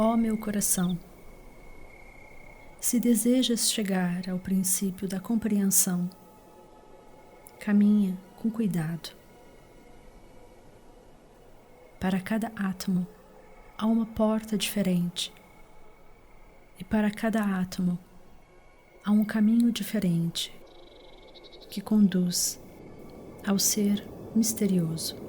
Ó meu coração, se desejas chegar ao princípio da compreensão, caminha com cuidado. Para cada átomo há uma porta diferente, e para cada átomo há um caminho diferente que conduz ao ser misterioso.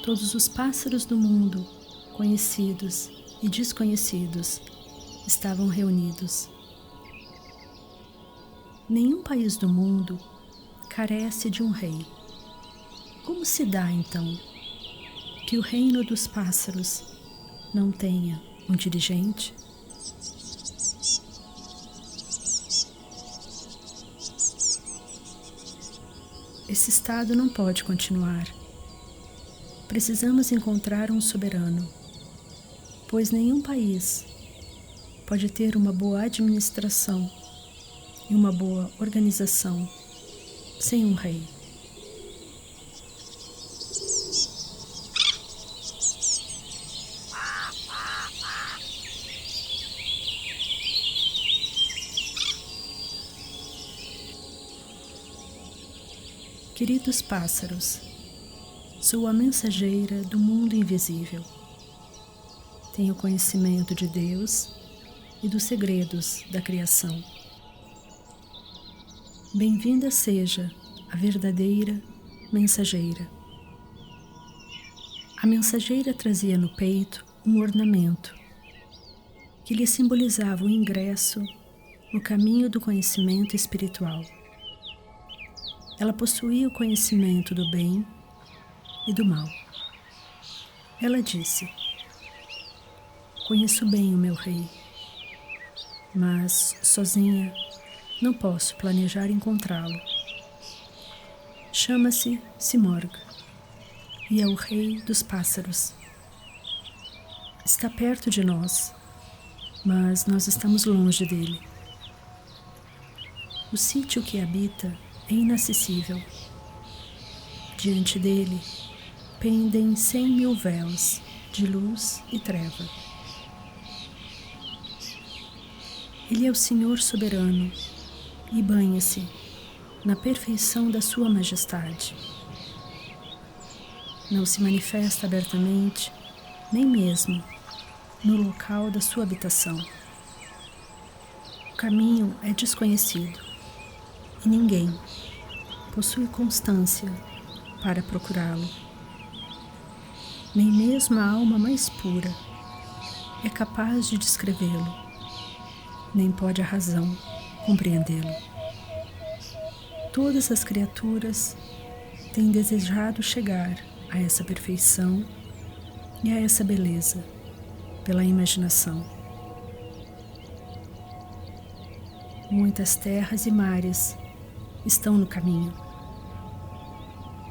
Todos os pássaros do mundo, conhecidos e desconhecidos, estavam reunidos. Nenhum país do mundo carece de um rei. Como se dá, então, que o reino dos pássaros não tenha um dirigente? Esse estado não pode continuar. Precisamos encontrar um soberano, pois nenhum país pode ter uma boa administração e uma boa organização sem um rei. Queridos pássaros, sou a mensageira do mundo invisível. Tenho conhecimento de Deus e dos segredos da criação. Bem-vinda seja a verdadeira mensageira. A mensageira trazia no peito um ornamento que lhe simbolizava o ingresso no caminho do conhecimento espiritual. Ela possuía o conhecimento do bem e do mal. Ela disse: conheço bem o meu rei, mas sozinha não posso planejar encontrá-lo. Chama-se Simorg e é o rei dos pássaros. Está perto de nós, mas nós estamos longe dele. O sítio que habita é inacessível. Diante dele pendem 100.000 véus de luz e treva. Ele é o Senhor soberano e banha-se na perfeição da sua majestade. Não se manifesta abertamente, nem mesmo no local da sua habitação. O caminho é desconhecido e ninguém possui constância para procurá-lo. Nem mesmo a alma mais pura é capaz de descrevê-lo, nem pode a razão compreendê-lo. Todas as criaturas têm desejado chegar a essa perfeição e a essa beleza pela imaginação. Muitas terras e mares estão no caminho.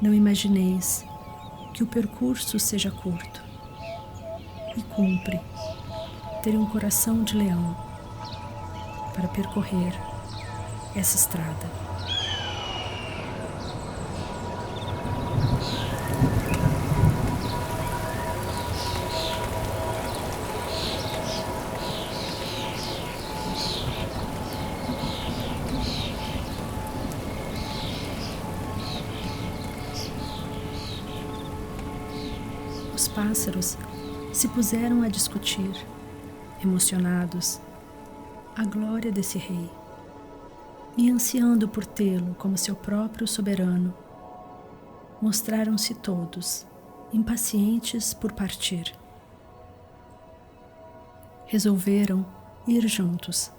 Não imagineis que o percurso seja curto e cumpre ter um coração de leão para percorrer essa estrada. Os pássaros se puseram a discutir, emocionados, a glória desse rei, e ansiando por tê-lo como seu próprio soberano, mostraram-se todos impacientes por partir. Resolveram ir juntos.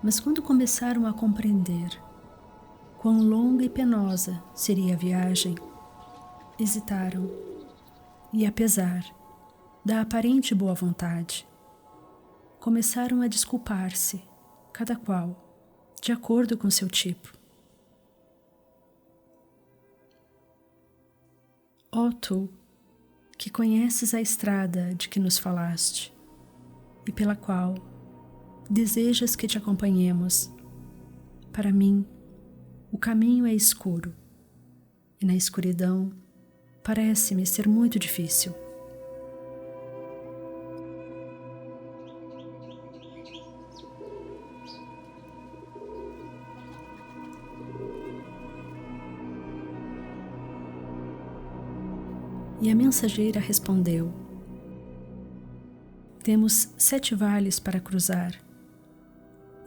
Mas quando começaram a compreender quão longa e penosa seria a viagem, hesitaram e, apesar da aparente boa vontade, começaram a desculpar-se, cada qual de acordo com seu tipo. Ó tu, que conheces a estrada de que nos falaste e pela qual desejas que te acompanhemos, para mim o caminho é escuro e na escuridão parece-me ser muito difícil. E a mensageira respondeu: temos 7 vales para cruzar,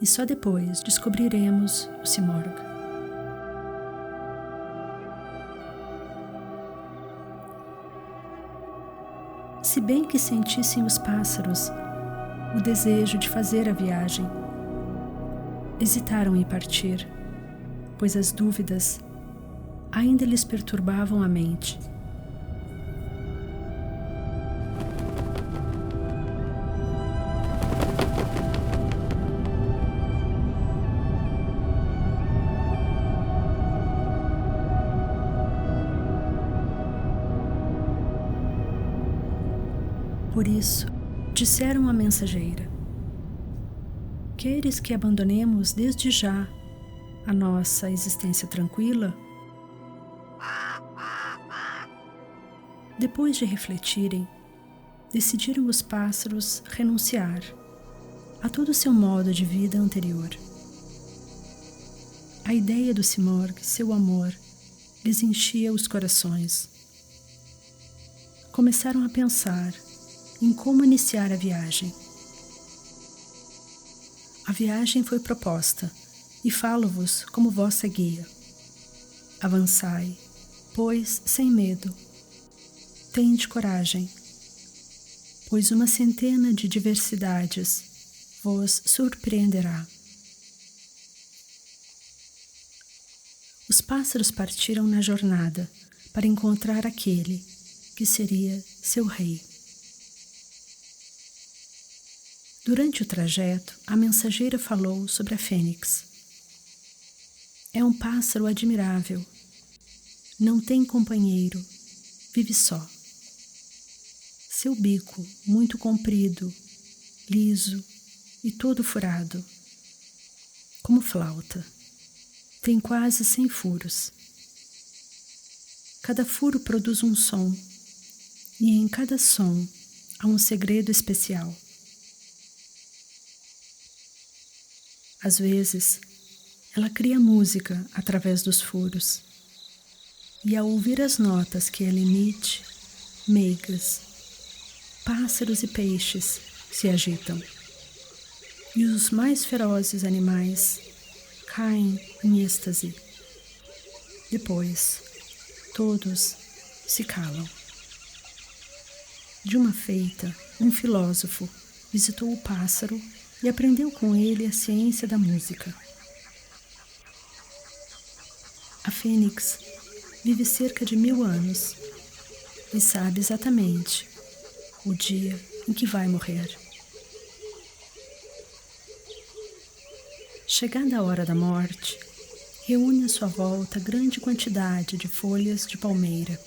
e só depois descobriremos o Simorg. Se bem que sentissem os pássaros o desejo de fazer a viagem, hesitaram em partir, pois as dúvidas ainda lhes perturbavam a mente. Por isso, disseram à mensageira: queres que abandonemos desde já a nossa existência tranquila? Depois de refletirem, decidiram os pássaros renunciar a todo o seu modo de vida anterior. A ideia do Simorg, seu amor, lhes enchia os corações. Começaram a pensar em como iniciar a viagem. A viagem foi proposta, e falo-vos como vossa guia. Avançai, pois, sem medo. Tende coragem, pois uma centena de diversidades vos surpreenderá. Os pássaros partiram na jornada para encontrar aquele que seria seu rei. Durante o trajeto, a mensageira falou sobre a fênix. É um pássaro admirável. Não tem companheiro, vive só. Seu bico, muito comprido, liso e todo furado, como flauta, tem quase 100 furos. Cada furo produz um som, e em cada som há um segredo especial. Às vezes, ela cria música através dos furos, e ao ouvir as notas que ela emite, meigas, pássaros e peixes se agitam, e os mais ferozes animais caem em êxtase. Depois, todos se calam. De uma feita, um filósofo visitou o pássaro e aprendeu com ele a ciência da música. A fênix vive cerca de 1000 anos e sabe exatamente o dia em que vai morrer. Chegada a hora da morte, reúne à sua volta grande quantidade de folhas de palmeira.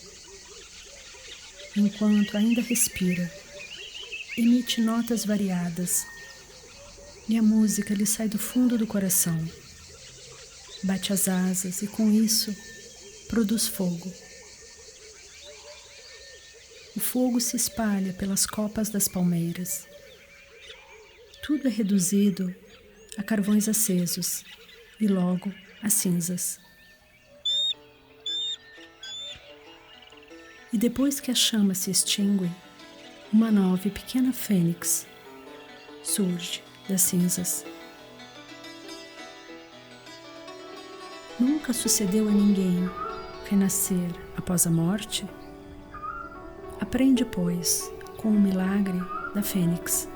Enquanto ainda respira, emite notas variadas, e a música lhe sai do fundo do coração. Bate as asas e, com isso, produz fogo. O fogo se espalha pelas copas das palmeiras. Tudo é reduzido a carvões acesos e logo a cinzas. E depois que a chama se extingue, uma nova e pequena fênix surge das cinzas. Nunca sucedeu a ninguém renascer após a morte? Aprende, pois, com o milagre da fênix.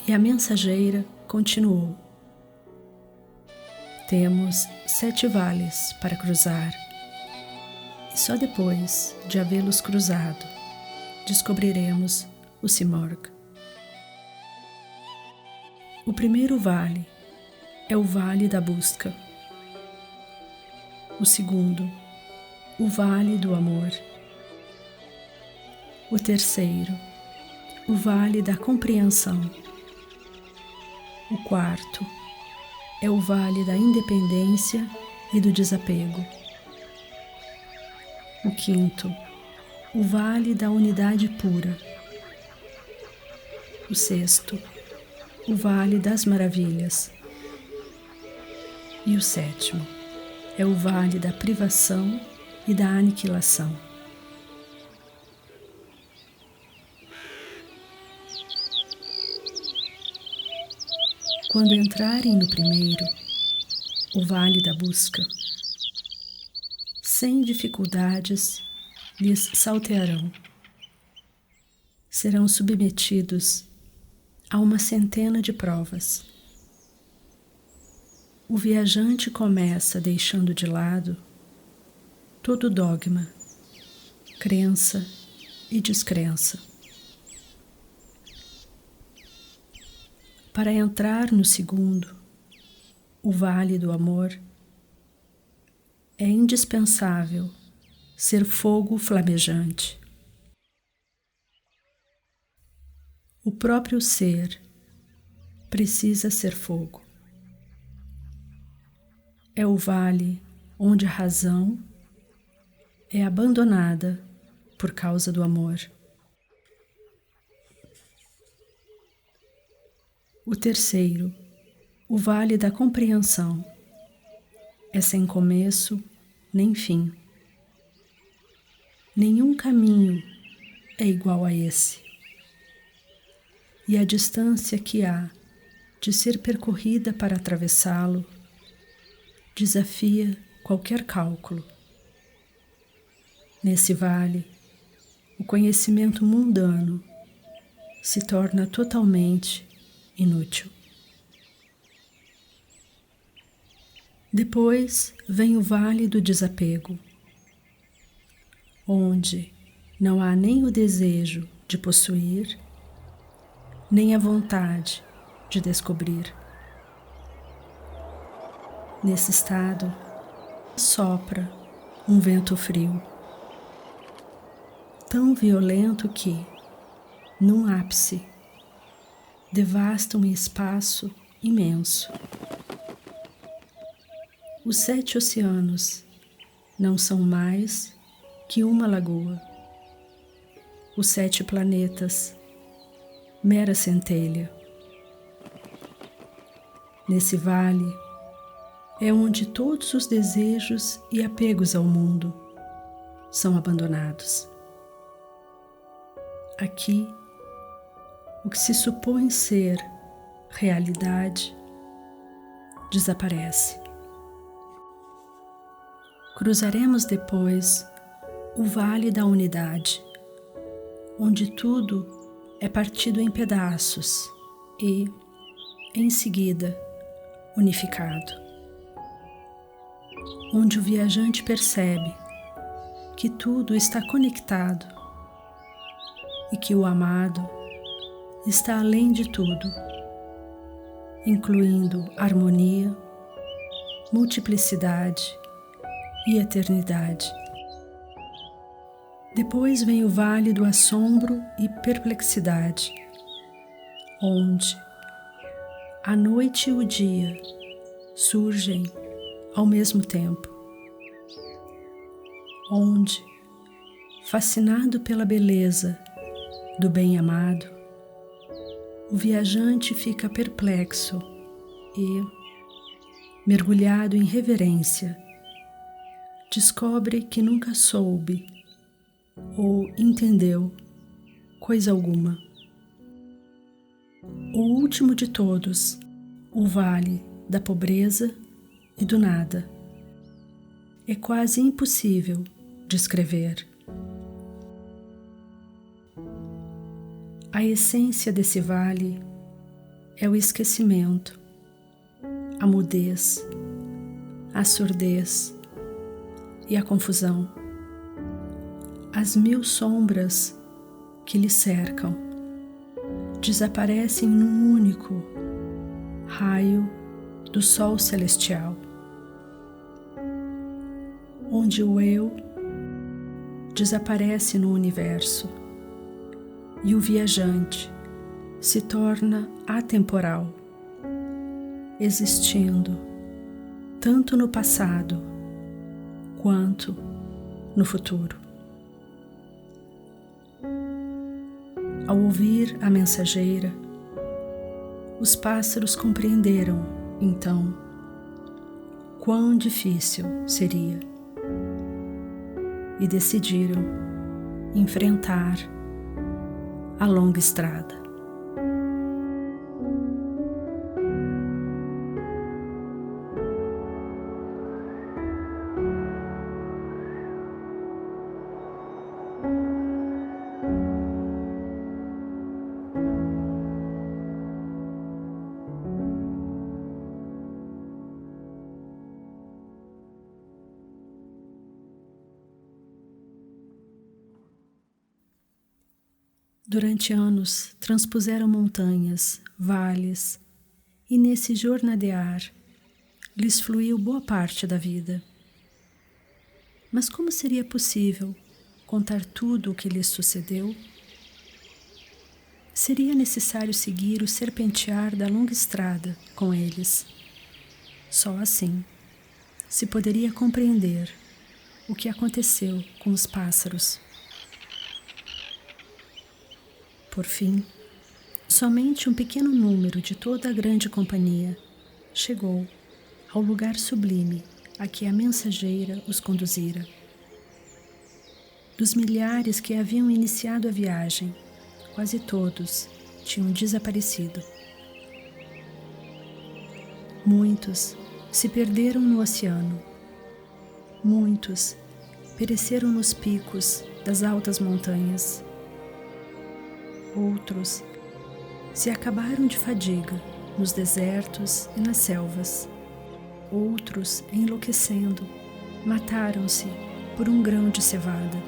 E a mensageira continuou: temos 7 vales para cruzar, e só depois de havê-los cruzado, descobriremos o Simorg. O primeiro vale é o Vale da Busca. O segundo, o Vale do Amor. O terceiro, o Vale da Compreensão. O quarto é o Vale da Independência e do Desapego. O quinto, o Vale da Unidade Pura. O sexto, o Vale das Maravilhas. E o sétimo é o Vale da Privação e da Aniquilação. Quando entrarem no primeiro, o Vale da Busca, sem dificuldades lhes saltearão. Serão submetidos a uma centena de provas. O viajante começa deixando de lado todo dogma, crença e descrença. Para entrar no segundo, o Vale do Amor, é indispensável ser fogo flamejante. O próprio ser precisa ser fogo. É o vale onde a razão é abandonada por causa do amor. O terceiro, o Vale da Compreensão, é sem começo nem fim. Nenhum caminho é igual a esse. E a distância que há de ser percorrida para atravessá-lo desafia qualquer cálculo. Nesse vale, o conhecimento mundano se torna totalmente inútil. Depois vem o Vale do Desapego, onde não há nem o desejo de possuir, nem a vontade de descobrir. Nesse estado, sopra um vento frio, tão violento que, num ápice, devasta um espaço imenso. Os 7 oceanos não são mais que uma lagoa. Os 7 planetas, mera centelha. Nesse vale é onde todos os desejos e apegos ao mundo são abandonados. Aqui, o que se supõe ser realidade desaparece. Cruzaremos depois o Vale da Unidade, onde tudo é partido em pedaços e, em seguida, unificado. Onde o viajante percebe que tudo está conectado e que o amado está além de tudo, incluindo harmonia, multiplicidade e eternidade. Depois vem o Vale do Assombro e Perplexidade, onde a noite e o dia surgem ao mesmo tempo, onde, fascinado pela beleza do bem-amado, o viajante fica perplexo e, mergulhado em reverência, descobre que nunca soube ou entendeu coisa alguma. O último de todos, o Vale da Pobreza e do Nada, é quase impossível descrever. A essência desse vale é o esquecimento, a mudez, a surdez e a confusão, as 1000 sombras que lhe cercam desaparecem num único raio do sol celestial, onde o eu desaparece no universo e o viajante se torna atemporal, existindo tanto no passado quanto no futuro. Ao ouvir a mensageira, os pássaros compreenderam, então, quão difícil seria e decidiram enfrentar a longa estrada. Durante anos, transpuseram montanhas, vales, e nesse jornadear lhes fluiu boa parte da vida. Mas como seria possível contar tudo o que lhes sucedeu? Seria necessário seguir o serpentear da longa estrada com eles. Só assim se poderia compreender o que aconteceu com os pássaros. Por fim, somente um pequeno número de toda a grande companhia chegou ao lugar sublime a que a mensageira os conduzira. Dos milhares que haviam iniciado a viagem, quase todos tinham desaparecido. Muitos se perderam no oceano. Muitos pereceram nos picos das altas montanhas. Outros se acabaram de fadiga nos desertos e nas selvas. Outros, enlouquecendo, mataram-se por um grão de cevada.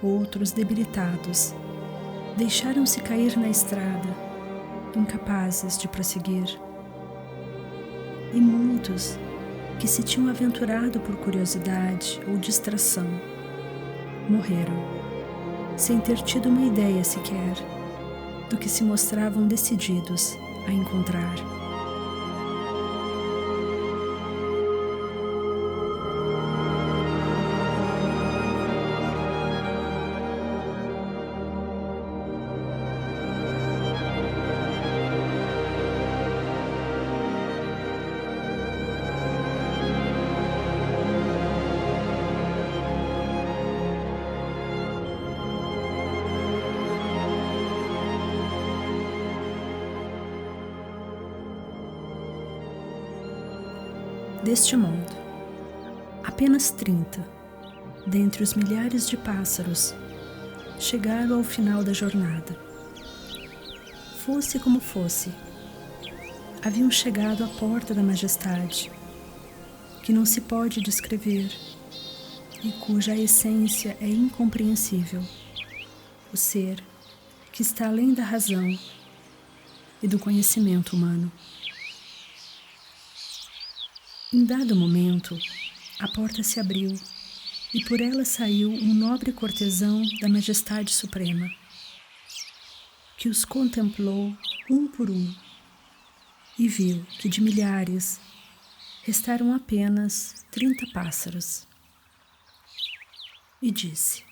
Outros, debilitados, deixaram-se cair na estrada, incapazes de prosseguir. E muitos que se tinham aventurado por curiosidade ou distração morreram, sem ter tido uma ideia sequer do que se mostravam decididos a encontrar. Deste modo, apenas 30, dentre os milhares de pássaros, chegaram ao final da jornada. Fosse como fosse, haviam chegado à porta da majestade, que não se pode descrever e cuja essência é incompreensível, o ser que está além da razão e do conhecimento humano. Em dado momento, a porta se abriu e por ela saiu um nobre cortesão da Majestade Suprema, que os contemplou um por um e viu que de milhares restaram apenas 30 pássaros. E disse: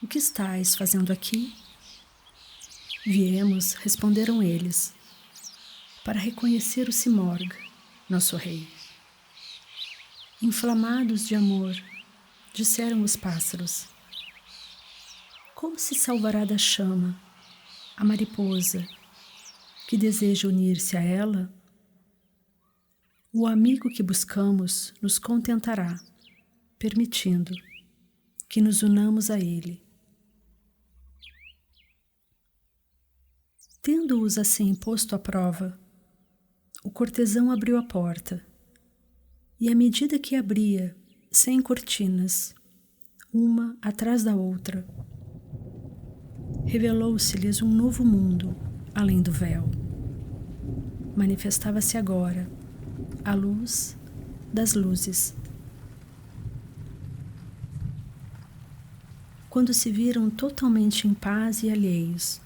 "O que estais fazendo aqui?" "Viemos", responderam eles, "para reconhecer o Simorg, nosso rei." Inflamados de amor, disseram os pássaros: "Como se salvará da chama a mariposa que deseja unir-se a ela? O amigo que buscamos nos contentará, permitindo que nos unamos a ele." Tendo-os assim posto à prova, o cortesão abriu a porta, e à medida que abria, sem cortinas, uma atrás da outra, revelou-se-lhes um novo mundo além do véu. Manifestava-se agora a luz das luzes. Quando se viram totalmente em paz e alheios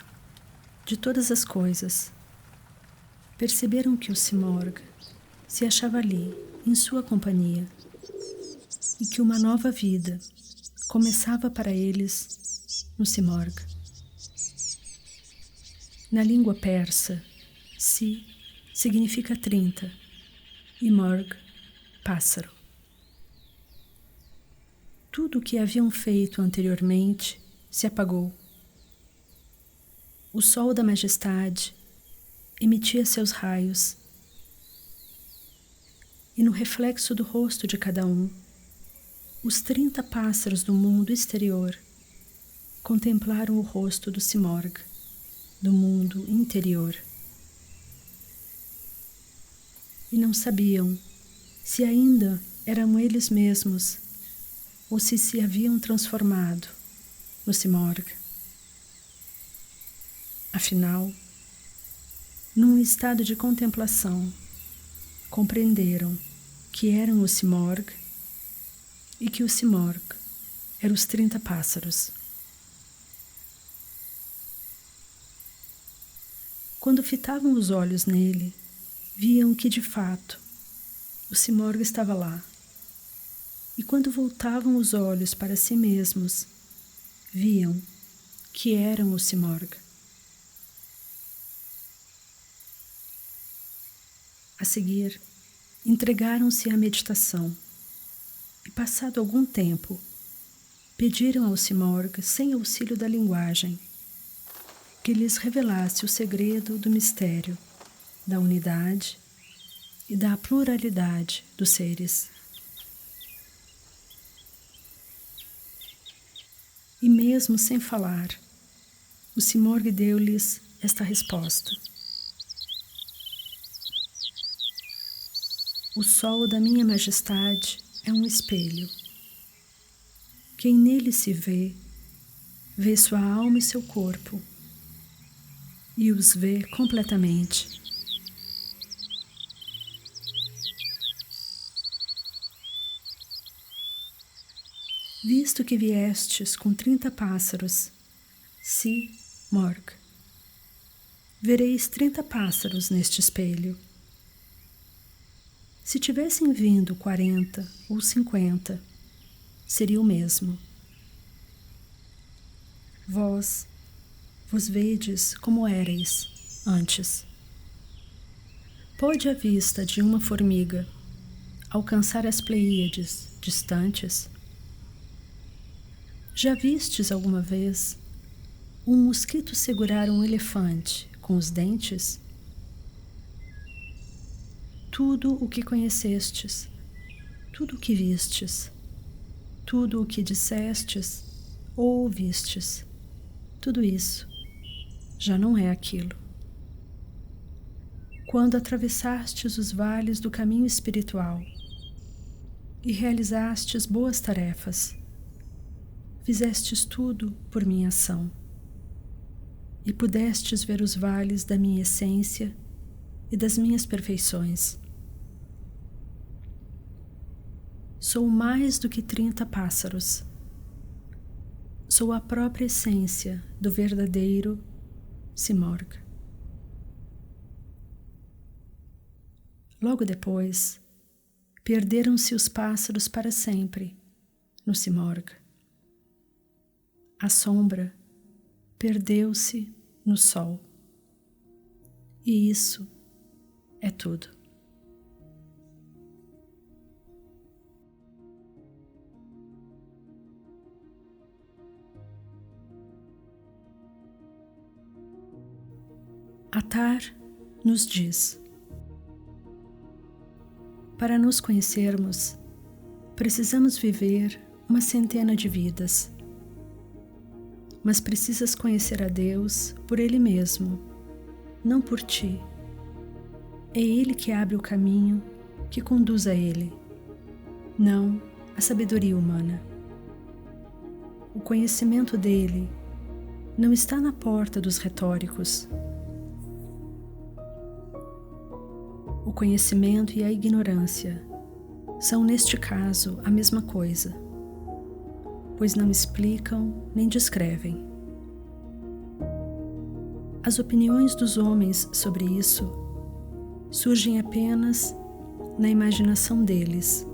de todas as coisas, perceberam que o Simorg se achava ali, em sua companhia, e que uma nova vida começava para eles no Simorg. Na língua persa, Si significa 30 e Morg, pássaro. Tudo o que haviam feito anteriormente se apagou. O sol da majestade emitia seus raios, e no reflexo do rosto de cada um, os 30 pássaros do mundo exterior contemplaram o rosto do Simorg, do mundo interior. E não sabiam se ainda eram eles mesmos ou se haviam transformado no Simorg. Afinal, num estado de contemplação, compreenderam que eram o Simorg e que o Simorg eram os 30 pássaros. Quando fitavam os olhos nele, viam que, de fato, o Simorg estava lá. E quando voltavam os olhos para si mesmos, viam que eram o Simorg. A seguir, entregaram-se à meditação e, passado algum tempo, pediram ao Simorg, sem auxílio da linguagem, que lhes revelasse o segredo do mistério, da unidade e da pluralidade dos seres. E mesmo sem falar, o Simorg deu-lhes esta resposta: o sol da minha majestade é um espelho. Quem nele se vê, vê sua alma e seu corpo, e os vê completamente. Visto que viestes com 30 pássaros, Si-Morg, vereis 30 pássaros neste espelho. Se tivessem vindo 40 ou 50, seria o mesmo. Vós vos vedes como éreis antes. Pode a vista de uma formiga alcançar as Pleiades distantes? Já vistes alguma vez um mosquito segurar um elefante com os dentes? Tudo o que conhecestes, tudo o que vistes, tudo o que dissestes ou ouvistes, tudo isso já não é aquilo. Quando atravessastes os vales do caminho espiritual e realizastes boas tarefas, fizestes tudo por minha ação e pudestes ver os vales da minha essência e das minhas perfeições. Sou mais do que 30 pássaros. Sou a própria essência do verdadeiro Simorg. Logo depois, perderam-se os pássaros para sempre no Simorg. A sombra perdeu-se no sol. E isso é tudo. Atar nos diz: para nos conhecermos, precisamos viver 100 de vidas. Mas precisas conhecer a Deus por Ele mesmo não por ti. É Ele que abre o caminho que conduz a Ele, não a sabedoria humana. O conhecimento dele não está na porta dos retóricos. O conhecimento e a ignorância são, neste caso, a mesma coisa, pois não explicam nem descrevem. As opiniões dos homens sobre isso surgem apenas na imaginação deles,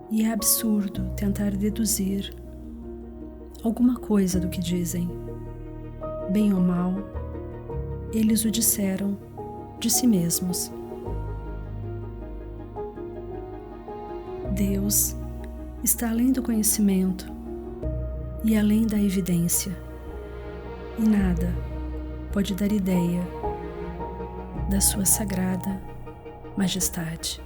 e é absurdo tentar deduzir alguma coisa do que dizem. Bem ou mal, eles o disseram de si mesmos. Deus está além do conhecimento e além da evidência, e nada pode dar ideia da sua sagrada majestade.